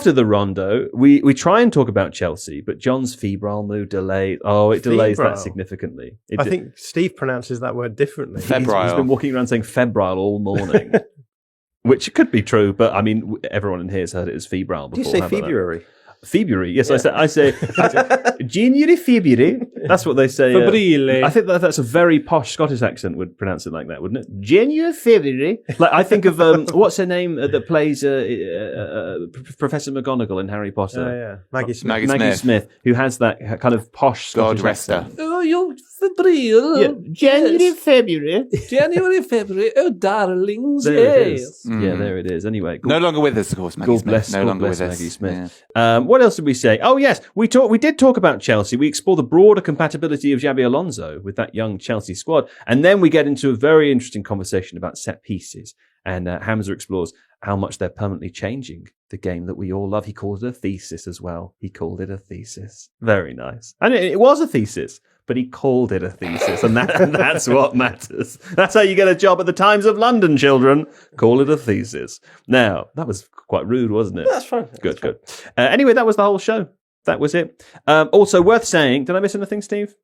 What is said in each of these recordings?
After the rondo, we try and talk about Chelsea, but John's febrile mood delayed. Oh, it delays that significantly. I think Steve pronounces that word differently. Febrile. He's been walking around saying febrile all morning, which could be true, but I mean, everyone in here has heard it as febrile before. Do you say February? February, yes, yeah. I say January, February. That's what they say. Febrile. I think that's a very posh Scottish accent would pronounce it like that, wouldn't it? January, February. Like I think of what's her name that plays Professor McGonagall in Harry Potter. Oh yeah, Maggie Smith. Maggie Smith, who has that kind of posh Scottish accent. Oh, you're Febrile. Yeah. January, February. January, February. Oh, darlings. There it is. Yeah, there it is. Anyway, no longer with us, of course. Maggie Smith. No longer with us. Maggie Smith. Yeah. What else did we say? Oh, yes, we did talk about Chelsea. We explore the broader compatibility of Xabi Alonso with that young Chelsea squad. And then we get into a very interesting conversation about set pieces. And Hamza explores how much they're permanently changing the game that we all love. He called it a thesis as well. He called it a thesis. Very nice. And it was a thesis, but he called it a thesis. And that's what matters. That's how you get a job at the Times of London, children. Call it a thesis. Now, that was quite rude, wasn't it? That's fine. Good. Anyway, that was the whole show. That was it. Also, worth saying, did I miss anything, Steve?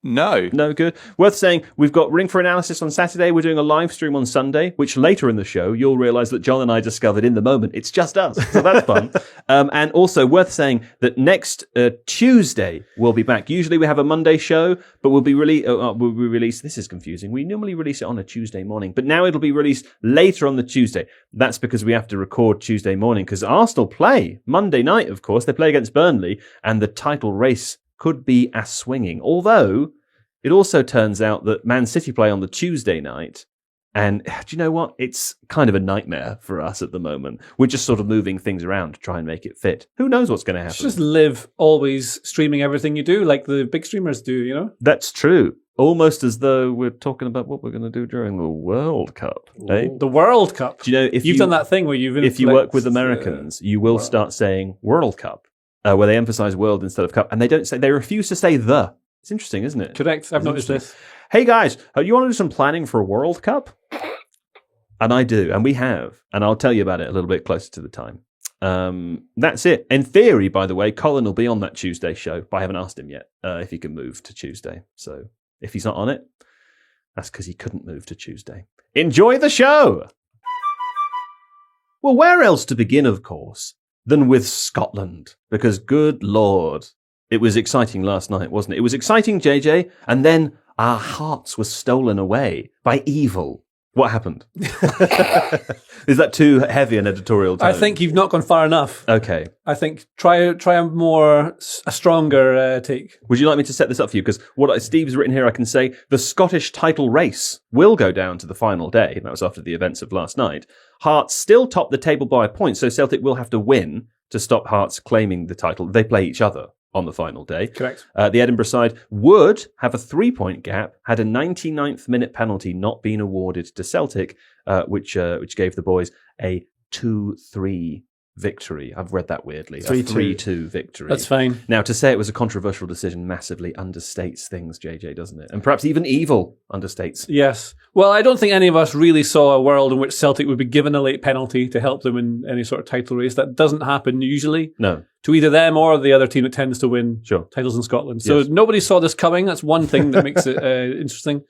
No, good. Worth saying, we've got Ring for Analysis on Saturday. We're doing a live stream on Sunday, which later in the show, you'll realise that John and I discovered in the moment. It's just us. So that's fun. And also worth saying that next Tuesday, we'll be back. Usually we have a Monday show, but we'll be released. This is confusing. We normally release it on a Tuesday morning, but now it'll be released later on the Tuesday. That's because we have to record Tuesday morning because Arsenal play Monday night, of course. They play against Burnley and the title race could be as swinging. Although, it also turns out that Man City play on the Tuesday night. And do you know what? It's kind of a nightmare for us at the moment. We're just sort of moving things around to try and make it fit. Who knows what's going to happen? Just live always streaming everything you do, like the big streamers do, you know? That's true. Almost as though we're talking about what we're going to do during the World Cup. Eh? The World Cup. Do you know, if you've done that thing where if you work with Americans, you will start saying World Cup. Where they emphasize world instead of cup, and they refuse to say the. It's interesting, isn't it? Correct. I've noticed this. Hey guys, you want to do some planning for a World Cup? And I do, and we have, and I'll tell you about it a little bit closer to the time. That's it. In theory, by the way, Colin will be on that Tuesday show, but I haven't asked him yet if he can move to Tuesday. So if he's not on it, that's because he couldn't move to Tuesday. Enjoy the show! Well, where else to begin, of course, than with Scotland, because good Lord, it was exciting last night, wasn't it? It was exciting, JJ, and then our hearts were stolen away by evil. What happened? Is that too heavy an editorial tone? I think you've not gone far enough. Okay. I think try a stronger take. Would you like me to set this up for you? Because what Steve's written here, I can say the Scottish title race will go down to the final day. That was after the events of last night. Hearts still top the table by a point, so Celtic will have to win to stop Hearts claiming the title. They play each other on the final day. Correct. The Edinburgh side would have a 3-point gap had a 99th minute penalty not been awarded to Celtic, which gave the boys a 2-3 victory. I've read that weirdly. 3-2 victory. That's fine. Now, to say it was a controversial decision massively understates things, JJ, doesn't it? And perhaps even evil understates. Yes. Well, I don't think any of us really saw a world in which Celtic would be given a late penalty to help them in any sort of title race. That doesn't happen usually. No. To either them or the other team that tends to win titles in Scotland. So nobody saw this coming. That's one thing that makes it interesting.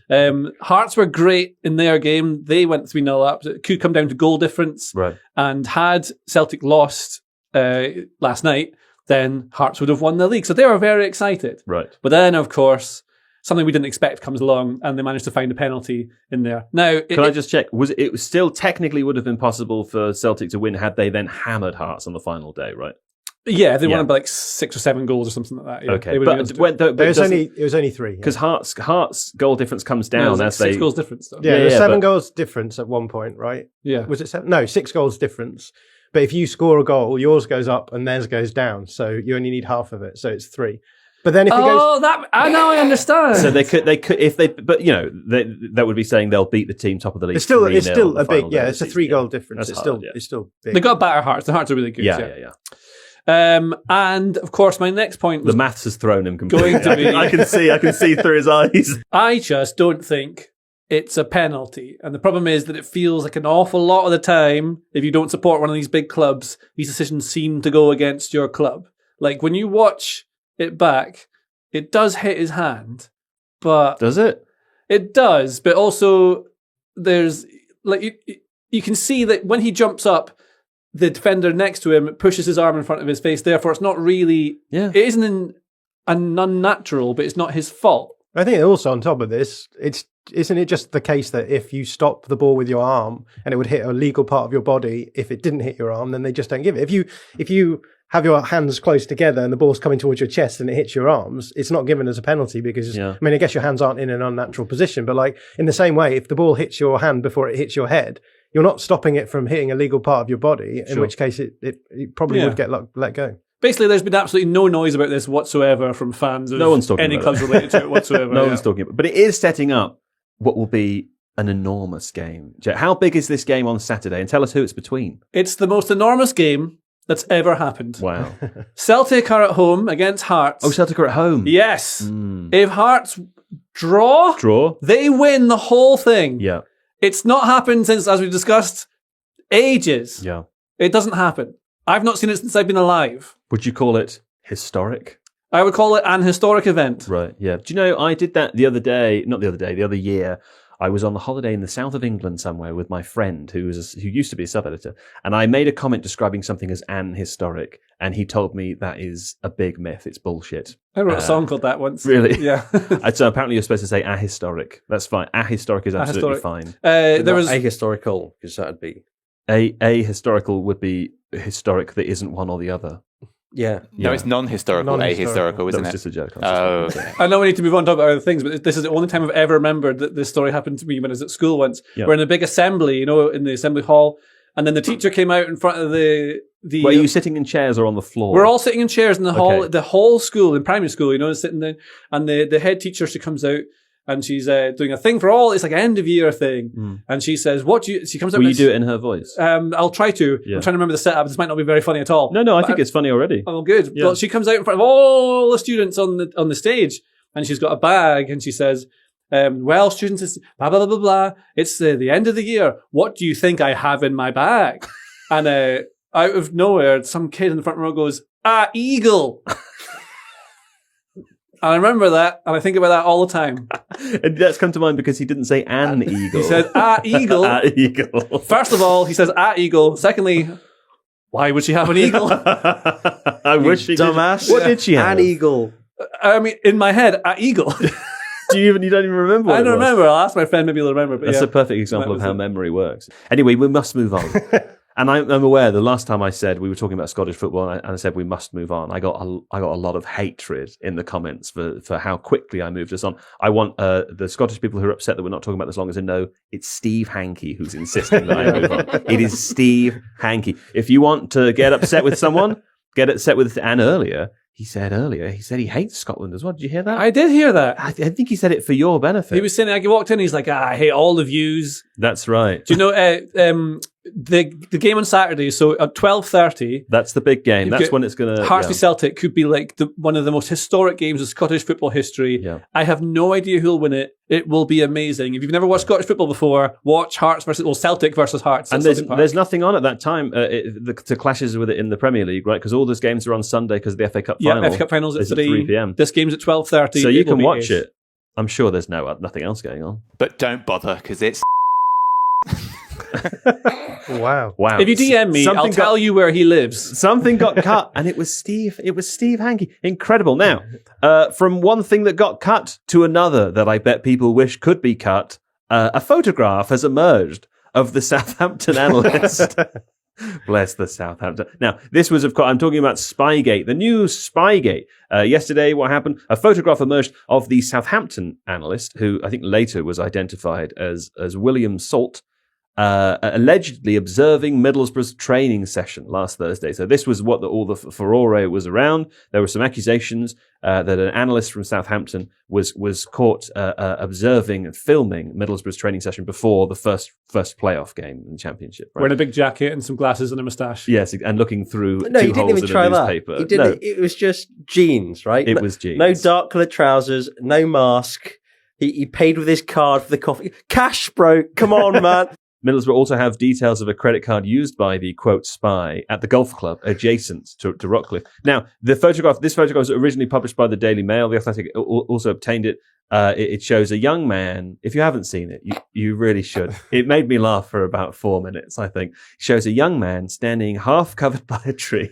Hearts were great in their game. They went 3-0 up. It could come down to goal difference. Right. And had Celtic lost last night, then Hearts would have won the league. So they were very excited. Right. But then, of course, something we didn't expect comes along, and they managed to find a penalty in there. Now, can I just check? It was still technically would have been possible for Celtic to win had they then hammered Hearts on the final day, right? Yeah, they won by like 6 or 7 goals or something like that. Yeah. Okay, it was only 3 because Hearts goal difference comes down as 6 goals difference. Though. Yeah, there's 7 goals difference at one point, right? Yeah, was it 7? No, 6 goals difference. But if you score a goal, yours goes up and theirs goes down, so you only need half of it, so it's 3. But then if it goes, now I understand. So they could if they, but you know, that would be saying they'll beat the team top of the league. It's still a big, it's a 3 goal difference. It's still big. They got better Hearts. The Hearts are really good. Yeah. And of course, my next point was the maths has thrown him completely. I can see through his eyes. I just don't think it's a penalty. And the problem is that it feels like an awful lot of the time, if you don't support one of these big clubs, these decisions seem to go against your club. Like when you watch it back, it does hit his hand, but... Does it? It does, but also there's... like you can see that when he jumps up, the defender next to him pushes his arm in front of his face. Therefore, it's not really... Yeah. It isn't unnatural, but it's not his fault. I think also on top of this, isn't it just the case that if you stop the ball with your arm and it would hit a legal part of your body, if it didn't hit your arm, then they just don't give it. If you have your hands close together and the ball's coming towards your chest and it hits your arms, it's not given as a penalty because, I mean, I guess your hands aren't in an unnatural position, but like in the same way, if the ball hits your hand before it hits your head, you're not stopping it from hitting a legal part of your body, in which case it probably would get let go. Basically, there's been absolutely no noise about this whatsoever from fans of any clubs related to it whatsoever. No one's talking about it. But it is setting up what will be an enormous game. How big is this game on Saturday? And tell us who it's between. It's the most enormous game that's ever happened. Wow. Celtic are at home against Hearts. Oh, Celtic are at home. Yes. If Hearts draw, they win the whole thing. Yeah. It's not happened since, as we discussed, ages. Yeah. It doesn't happen. I've not seen it since I've been alive. Would you call it historic? I would call it an historic event. Right, yeah. Do you know, I did that the other year. I was on the holiday in the south of England somewhere with my friend who used to be a sub-editor, and I made a comment describing something as an historic, and he told me that is a big myth. It's bullshit. I wrote a song called that once. Really? Yeah. So apparently you're supposed to say ahistoric. That's fine. Ahistoric is absolutely fine. There was ahistorical, because that would be... Ahistorical would be historic that isn't one or the other. Yeah. No, it's non-historical, ahistorical, isn't it? That was just a joke. Oh. I know we need to move on to talk about other things, but this is the only time I've ever remembered that this story happened to me when I was at school once. We're in a big assembly, in the assembly hall, and then the teacher came out in front of the... Were you sitting in chairs or on the floor? We're all sitting in chairs in the hall, the whole school, in primary school, sitting there, and the head teacher, she comes out, and she's doing a thing for all. It's like an end of year thing, and she says, she comes up. Will you do it in her voice? I'll try to. I'm trying to remember the setup. This might not be very funny at all. No, I think it's funny already. Oh, good. Yeah. Well, she comes out in front of all the students on the stage, and she's got a bag, and she says, "Well, students, it's blah blah blah blah blah. It's the end of the year. What do you think I have in my bag?" And out of nowhere, some kid in the front row goes, "Eagle." And I remember that, and I think about that all the time. And that's come to mind because he didn't say an eagle. He said, eagle. Eagle. First of all, he says, eagle. Secondly, why would she have an eagle? I wish she dumbass. Did. What did she have? An eagle. I mean, in my head, eagle. You don't even remember what I don't remember. I'll ask my friend, maybe he'll remember. But that's a perfect example of how memory works. Anyway, we must move on. And I'm aware the last time I said we were talking about Scottish football and I said we must move on, I got a lot of hatred in the comments for how quickly I moved us on. I want the Scottish people who are upset that we're not talking about this longer to know it's Steve Hankey who's insisting that I move on. It is Steve Hankey. If you want to get upset with someone, get upset with Anne earlier. He said he hates Scotland as well. Did you hear that? I did hear that. I think he said it for your benefit. He was saying, he walked in, he's like, I hate all the views. That's right. Do you know the game on Saturday? So at 12:30, that's the big game. That's when it's going to. Hearts v Celtic could be like one of the most historic games of Scottish football history. Yeah. I have no idea who'll win it. It will be amazing. If you've never watched Scottish football before, watch Celtic versus Hearts. And there's nothing on at that time to clashes with it in the Premier League, right? Because all those games are on Sunday because of the FA Cup final. Yeah, FA Cup finals at 3 p.m. This game's at 12:30. So you can watch it. I'm sure there's nothing else going on. But don't bother because it's. Wow. If you DM me, I'll tell you where he lives. Something got cut, and it was Steve Hankey. Incredible. Now, from one thing that got cut to another that I bet people wish could be cut, a photograph has emerged of the Southampton analyst. Bless the Southampton. Now, this was, of course, I'm talking about Spygate, the new Spygate. Yesterday, what happened? A photograph emerged of the Southampton analyst, who I think later was identified as William Salt, allegedly observing Middlesbrough's training session last Thursday. So this was what all the furore was around. There were some accusations that an analyst from Southampton was caught observing and filming Middlesbrough's training session before the first playoff game in the Championship. Right? Wearing a big jacket and some glasses and a moustache. Yes, and looking through No, two he didn't holes even in try a that. newspaper. He didn't. No. It was just jeans, right? It was jeans. No dark coloured trousers, no mask. He paid with his card for the coffee. Cash, bro. Come on, man. Middlesbrough also have details of a credit card used by the, quote, spy at the golf club adjacent to Rockcliffe. Now, this photograph was originally published by the Daily Mail. The Athletic also obtained it. It shows a young man. If you haven't seen it, you really should. It made me laugh for about 4 minutes, I think. It shows a young man standing half covered by a tree.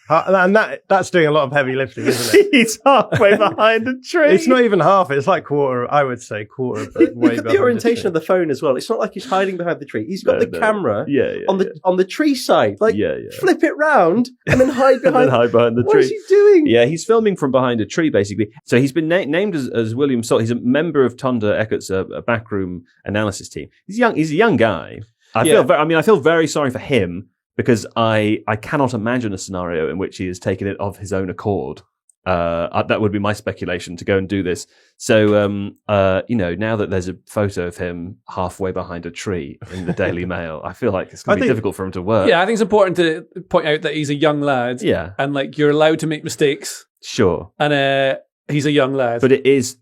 And that's doing a lot of heavy lifting, isn't it? He's halfway behind a tree. It's not even half. It's like quarter. I would say quarter. Of the way Look at the orientation of the phone as well. It's not like he's hiding behind the tree. He's got the camera on the tree side. Like, flip it round and then hide behind. The tree. What is he doing? Yeah, he's filming from behind a tree, basically. So he's been named as William Salt. He's a member of Tonda Eckert's a backroom analysis team. He's a young guy. I feel very sorry for him. Because I cannot imagine a scenario in which he has taken it of his own accord. That would be my speculation to go and do this. So, now that there's a photo of him halfway behind a tree in the Daily Mail, I feel like it's going to be difficult for him to work. Yeah, I think it's important to point out that he's a young lad. Yeah. And you're allowed to make mistakes. Sure. And he's a young lad. But it's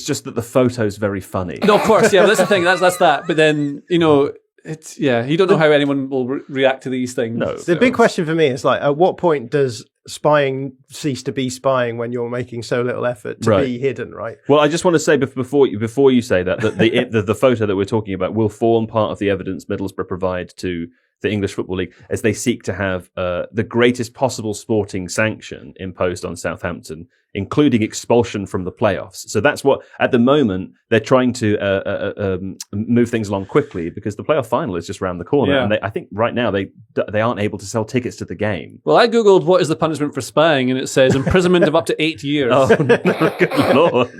just that the photo's very funny. No, of course, yeah, but that's the thing. That's that. But then, you don't know how anyone will react to these things. No. The big question for me is at what point does spying cease to be spying when you're making so little effort to be hidden, right? Well, I just want to say before you say that the photo that we're talking about will form part of the evidence Middlesbrough provide to the English Football League as they seek to have the greatest possible sporting sanction imposed on Southampton, including expulsion from the playoffs. So that's what, at the moment, they're trying to move things along quickly because the playoff final is just around the corner. Yeah. And I think right now they aren't able to sell tickets to the game. Well, I Googled what is the punishment for spying, and it says imprisonment of up to 8 years. Oh, no, good Lord.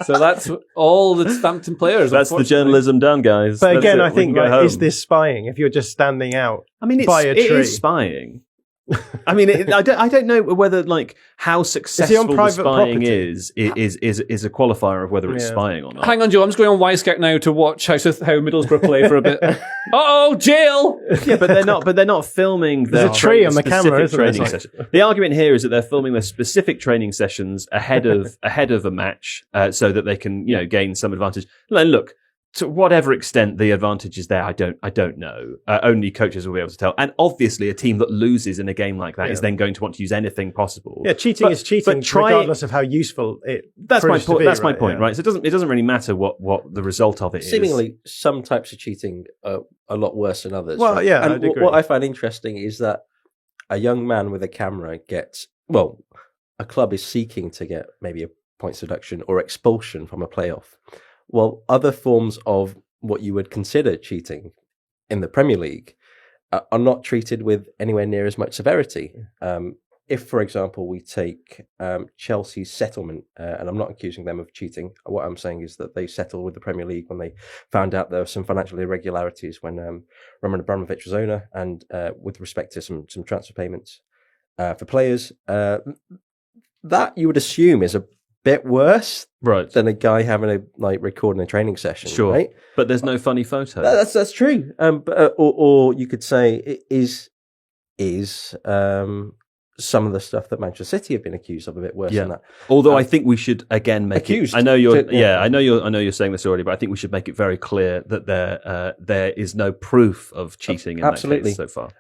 So that's all the Southampton players. That's the journalism done, guys. But That's again, it. I think, We can go home. is this spying if you're just standing out it is spying. I mean, I don't know whether how successful the spying is a qualifier of whether it's spying or not. Hang on, Joe. I'm just going on Wisecrack now to watch how Middlesbrough play for a bit. Jail! Yeah, but they're not filming. There's a tree on the camera, isn't there? Session. The argument here is that they're filming their specific training sessions ahead of a match, so that they can gain some advantage. And look, to whatever extent the advantage is there, I don't know. Only coaches will be able to tell. And obviously, a team that loses in a game like that is then going to want to use anything possible. Yeah, cheating is cheating, regardless of how useful it. That's my point. That's my right? point, right? So it doesn't really matter what the result of it is. Seemingly, some types of cheating are a lot worse than others. Well, right? yeah, and I'd agree. What I find interesting is that a young man with a camera a club is seeking to get maybe a points deduction or expulsion from a playoff. Well, other forms of what you would consider cheating in the Premier League are not treated with anywhere near as much severity. If, for example, we take Chelsea's settlement, and I'm not accusing them of cheating, what I'm saying is that they settled with the Premier League when they found out there were some financial irregularities when Roman Abramovich was owner, and with respect to some transfer payments for players. That you would assume is a bit worse than a guy having recording a training session. Sure, right? But there's no funny photo. That's true. Or you could say it is some of the stuff that Manchester City have been accused of a bit worse than that. Although I think we should again make accused. I know you're saying this already, but I think we should make it very clear that there is no proof of cheating in that case so far.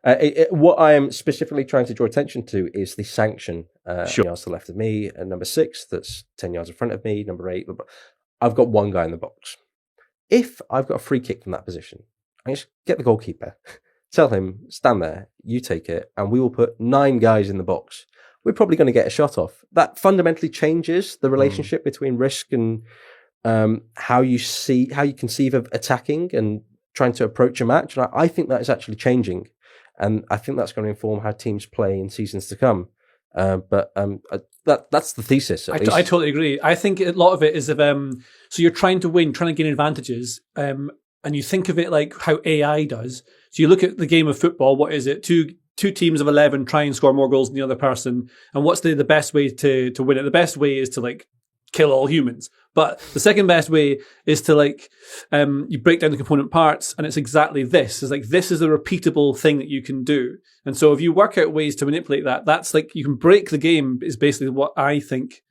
What I am specifically trying to draw attention to is the sanction. 10 yards to the left of me, and number 6 that's 10 yards in front of me, number 8. I've got one guy in the box. If I've got a free kick from that position, I just get the goalkeeper. Tell him, stand there, you take it, and we will put 9 guys in the box. We're probably going to get a shot off. That fundamentally changes the relationship between risk and how you conceive of attacking and trying to approach a match. And I think that is actually changing. And I think that's going to inform how teams play in seasons to come. That's the thesis. I totally agree. I think a lot of it is so you're trying to win, trying to gain advantages, and you think of it like how AI does. So you look at the game of football. What is it? Two teams of 11 try and score more goals than the other person. And what's the best way to win it? The best way is to kill all humans. But the second best way is to you break down the component parts, and it's exactly this. It's this is a repeatable thing that you can do. And so if you work out ways to manipulate that, that's you can break the game is basically what I think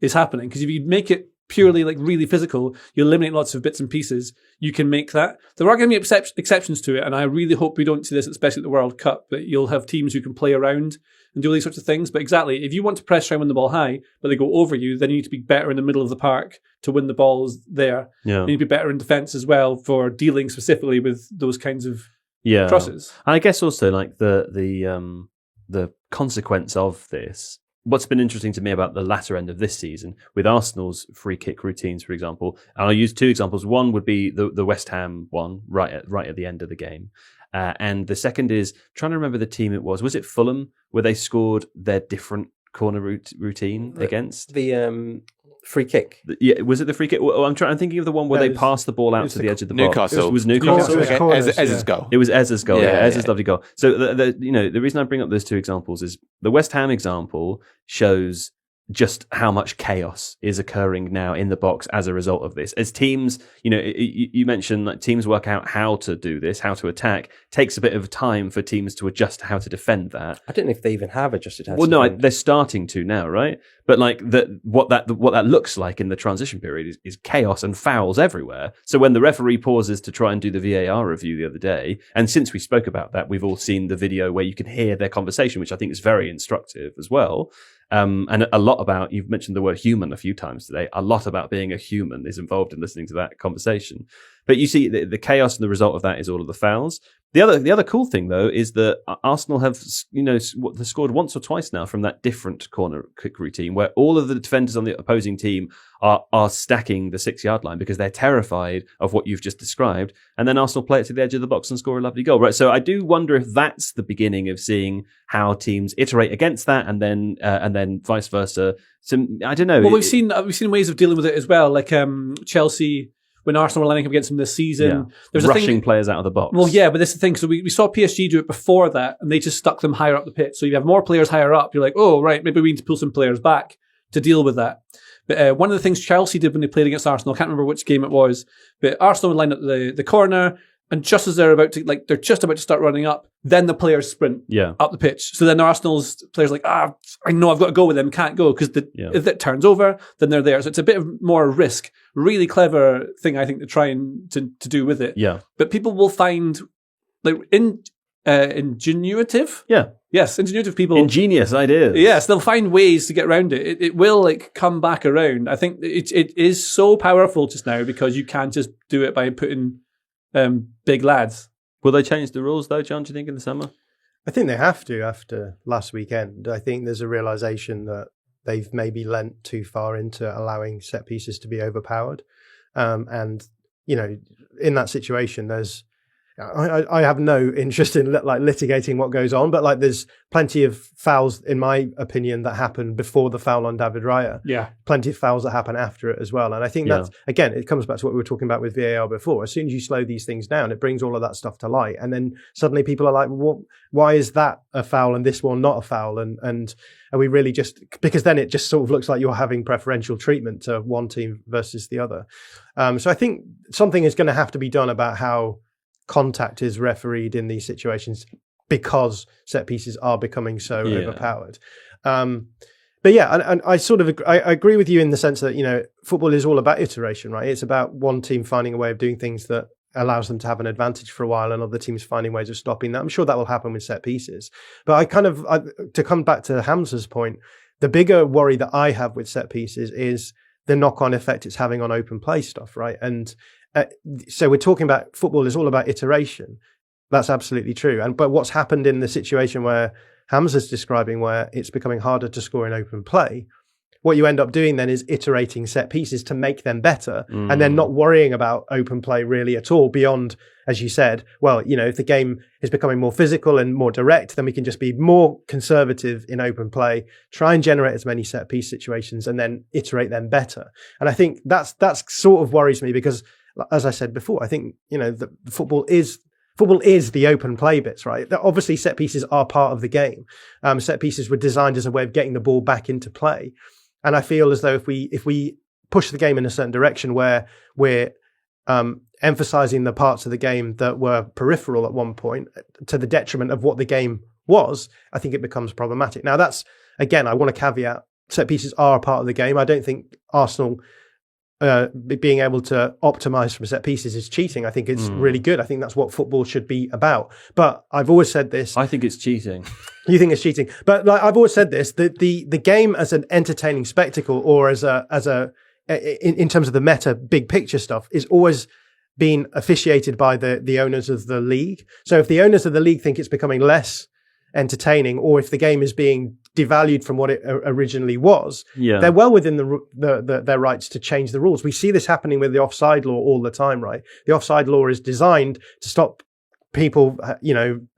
is happening. Because if you make it purely like really physical, you eliminate lots of bits and pieces, you can make that. There are going to be exceptions to it, and I really hope we don't see this, especially at the World Cup, that you'll have teams who can play around and do all these sorts of things. But exactly, if you want to press try and win the ball high, but they go over you, then you need to be better in the middle of the park to win the balls there. Yeah. You need to be better in defence as well for dealing specifically with those kinds of crosses. And I guess also like the consequence of this. What's been interesting to me about the latter end of this season with Arsenal's free kick routines, for example, and I'll use two examples. One would be the West Ham one right at the end of the game. And the second is trying to remember the team it was. Was it Fulham where they scored their different corner routine against? The free kick. Yeah, was it the free kick? Well, I'm thinking of the one where they passed the ball out to the edge of the box. It was Newcastle. Ez's goal. It was Ez's goal. Yeah, Ez's lovely goal. So the reason I bring up those two examples is the West Ham example shows just how much chaos is occurring now in the box as a result of this. As teams, you mentioned that teams work out how to do this, how to attack. Takes a bit of time for teams to adjust how to defend that. I don't know if they even have adjusted how to defend. Well, no, they're starting to now, right? But like what that looks like in the transition period is chaos and fouls everywhere. So when the referee pauses to try and do the VAR review the other day, and since we spoke about that, we've all seen the video where you can hear their conversation, which I think is very instructive as well. And a lot about, you've mentioned the word human a few times today, a lot about being a human is involved in listening to that conversation. But you see the chaos and the result of that is all of the fouls. The other cool thing though is that Arsenal have they scored once or twice now from that different corner kick routine where all of the defenders on the opposing team are stacking the 6-yard line because they're terrified of what you've just described, and then Arsenal play it to the edge of the box and score a lovely goal. Right, so I do wonder if that's the beginning of seeing how teams iterate against that, and then vice versa. So I don't know. Well, we've seen ways of dealing with it as well, like Chelsea. When Arsenal were lining up against them this season, there's rushing players out of the box. Well, yeah, but that's the thing. So we saw PSG do it before that, and they just stuck them higher up the pitch. So you have more players higher up. You're like, oh, right, maybe we need to pull some players back to deal with that. But one of the things Chelsea did when they played against Arsenal, I can't remember which game it was, but Arsenal would line up the corner, and just as they're just about to start running up, then the players sprint up the pitch. So then Arsenal's players are like, I know I've got to go with them, can't go, because if it turns over, then they're there. So it's a bit of more risk. Really clever thing, I think, to try and to do with it. Yeah. But people will find like ingenuitive. Yeah. Yes, ingenuitive people. Ingenious ideas. Yes, they'll find ways to get around it. It will like come back around. I think it is so powerful just now because you can't just do it by putting big lads. Will they change the rules though, John, do you think, in the summer? I think they have to after last weekend. I think there's a realisation that they've maybe lent too far into allowing set pieces to be overpowered. And, in that situation, I have no interest in litigating what goes on, but there's plenty of fouls, in my opinion, that happen before the foul on David Raya. Yeah. Plenty of fouls that happen after it as well. And I think that's, again, it comes back to what we were talking about with VAR before. As soon as you slow these things down, it brings all of that stuff to light. And then suddenly people are like, well, why is that a foul and this one not a foul? And are we really just, because then it just sort of looks like you're having preferential treatment to one team versus the other. So I think something is going to have to be done about how contact is refereed in these situations because set pieces are becoming so overpowered. But yeah, and I sort of I agree with you in the sense that, football is all about iteration, right? It's about one team finding a way of doing things that allows them to have an advantage for a while and other teams finding ways of stopping that. I'm sure that will happen with set pieces. But to come back to Hamza's point, the bigger worry that I have with set pieces is the knock-on effect it's having on open play stuff, right? And so we're talking about football is all about iteration. That's absolutely true. But what's happened in the situation where Hamza's describing, where it's becoming harder to score in open play, what you end up doing then is iterating set pieces to make them better, and then not worrying about open play really at all beyond, as you said, well, if the game is becoming more physical and more direct, then we can just be more conservative in open play, try and generate as many set piece situations and then iterate them better. And I think that's sort of worries me because, as I said before, I think, the football is the open play bits, right? Obviously, set pieces are part of the game. Set pieces were designed as a way of getting the ball back into play. And I feel as though if we push the game in a certain direction where we're emphasizing the parts of the game that were peripheral at one point to the detriment of what the game was, I think it becomes problematic. Now, that's, again, I want to caveat, set pieces are a part of the game. I don't think Arsenal being able to optimize from set pieces is cheating. I think it's really good. I think that's what football should be about. But I've always said this. I think it's cheating. You think it's cheating, but like I've always said this: the game as an entertaining spectacle, or in terms of the meta big picture stuff, is always been officiated by the owners of the league. So if the owners of the league think it's becoming less entertaining, or if the game is being devalued from what it originally was, they're well within their rights to change the rules. We see this happening with the offside law all the time, right? The offside law is designed to stop people,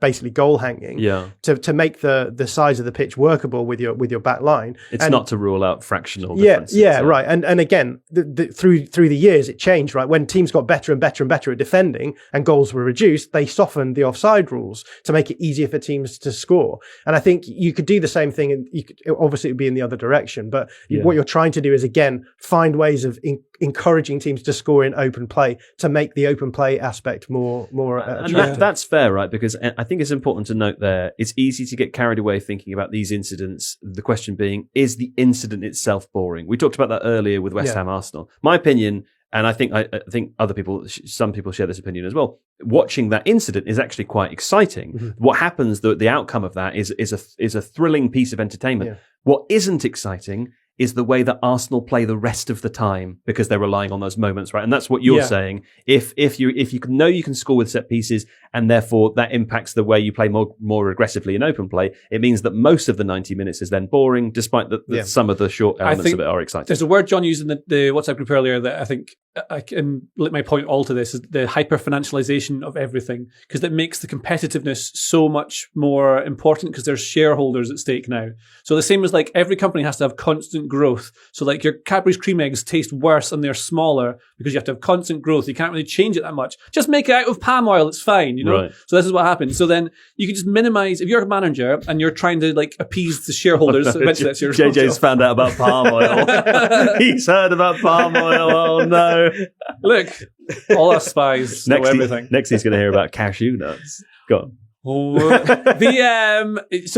basically goal hanging, to make the size of the pitch workable with your back line. It's not to rule out fractional differences. Right. And again, through the years, it changed, right? When teams got better and better and better at defending and goals were reduced, they softened the offside rules to make it easier for teams to score. And I think you could do the same thing, and obviously it would be in the other direction. But what you're trying to do is, again, find ways of encouraging teams to score in open play to make the open play aspect more attractive. That's fair, right? Because I think it's important to note there, it's easy to get carried away thinking about these incidents. The question being, is the incident itself boring? We talked about that earlier with West Ham Arsenal. My opinion, and I think other people, some people share this opinion as well, watching that incident is actually quite exciting. Mm-hmm. What happens, the outcome of that is a thrilling piece of entertainment. Yeah. What isn't exciting is the way that Arsenal play the rest of the time, because they're relying on those moments, right? And that's what you're saying. If you know you can score with set pieces, and therefore that impacts the way you play more aggressively in open play, it means that most of the 90 minutes is then boring, despite that some of the short elements of it are exciting. There's a word John used in the WhatsApp group earlier that I think I can let my point all to this, is the hyper-financialization of everything, because that makes the competitiveness so much more important, because there's shareholders at stake now. So the same as like every company has to have constant growth. So like your Cadbury's cream eggs taste worse and they're smaller because you have to have constant growth. You can't really change it that much. Just make it out of palm oil. It's fine, Right. So this is what happens. So then you can just minimize, if you're a manager and you're trying to like appease the shareholders, eventually that's your JJ's found out about palm oil. He's heard about palm oil. Oh no. Look, all our spies know everything. Next he's going to hear about cashew nuts. Go on. So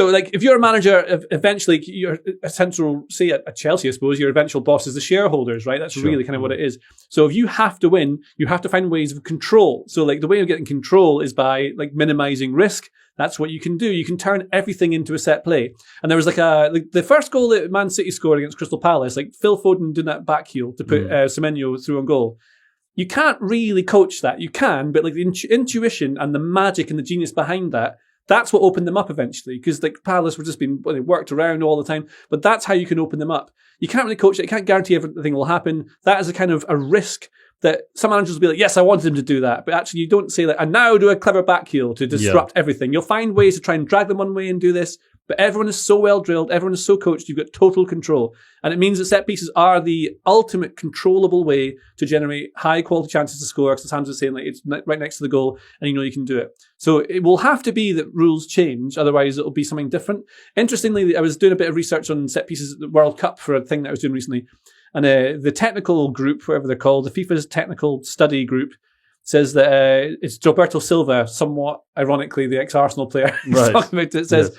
like if you're a manager, eventually you're a central, say at Chelsea, I suppose your eventual boss is the shareholders, right? That's really kind of what it is. So if you have to win, you have to find ways of control. So like the way of getting control is by like minimizing risk. That's what you can do. You can turn everything into a set play. And there was like the first goal that Man City scored against Crystal Palace, like Phil Foden doing that back heel to put Semenyo through on goal. You can't really coach that. You can, but like the intuition and the magic and the genius behind that, that's what opened them up eventually. Because like Palace were just being they worked around all the time, but that's how you can open them up. You can't really coach it. You can't guarantee everything will happen. That is a kind of a risk that some managers will be like, yes, I wanted him to do that. But actually you don't say that, and now do a clever back heel to disrupt everything. You'll find ways to try and drag them one way and do this. But everyone is so well drilled, everyone is so coached, you've got total control. And it means that set pieces are the ultimate controllable way to generate high quality chances to score, because Hans was saying like it's right next to the goal and you can do it. So it will have to be that rules change, otherwise it'll be something different. Interestingly, I was doing a bit of research on set pieces at the World Cup for a thing that I was doing recently. And the technical group, whatever they're called, the FIFA's technical study group, says that it's Gilberto Silva, somewhat ironically the ex-Arsenal player, talking about it, says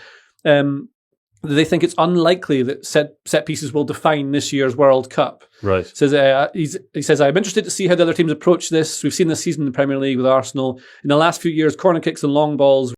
they think it's unlikely that set pieces will define this year's World Cup. Right. He says, I'm interested to see how the other teams approach this. We've seen this season in the Premier League with Arsenal. In the last few years, corner kicks and long balls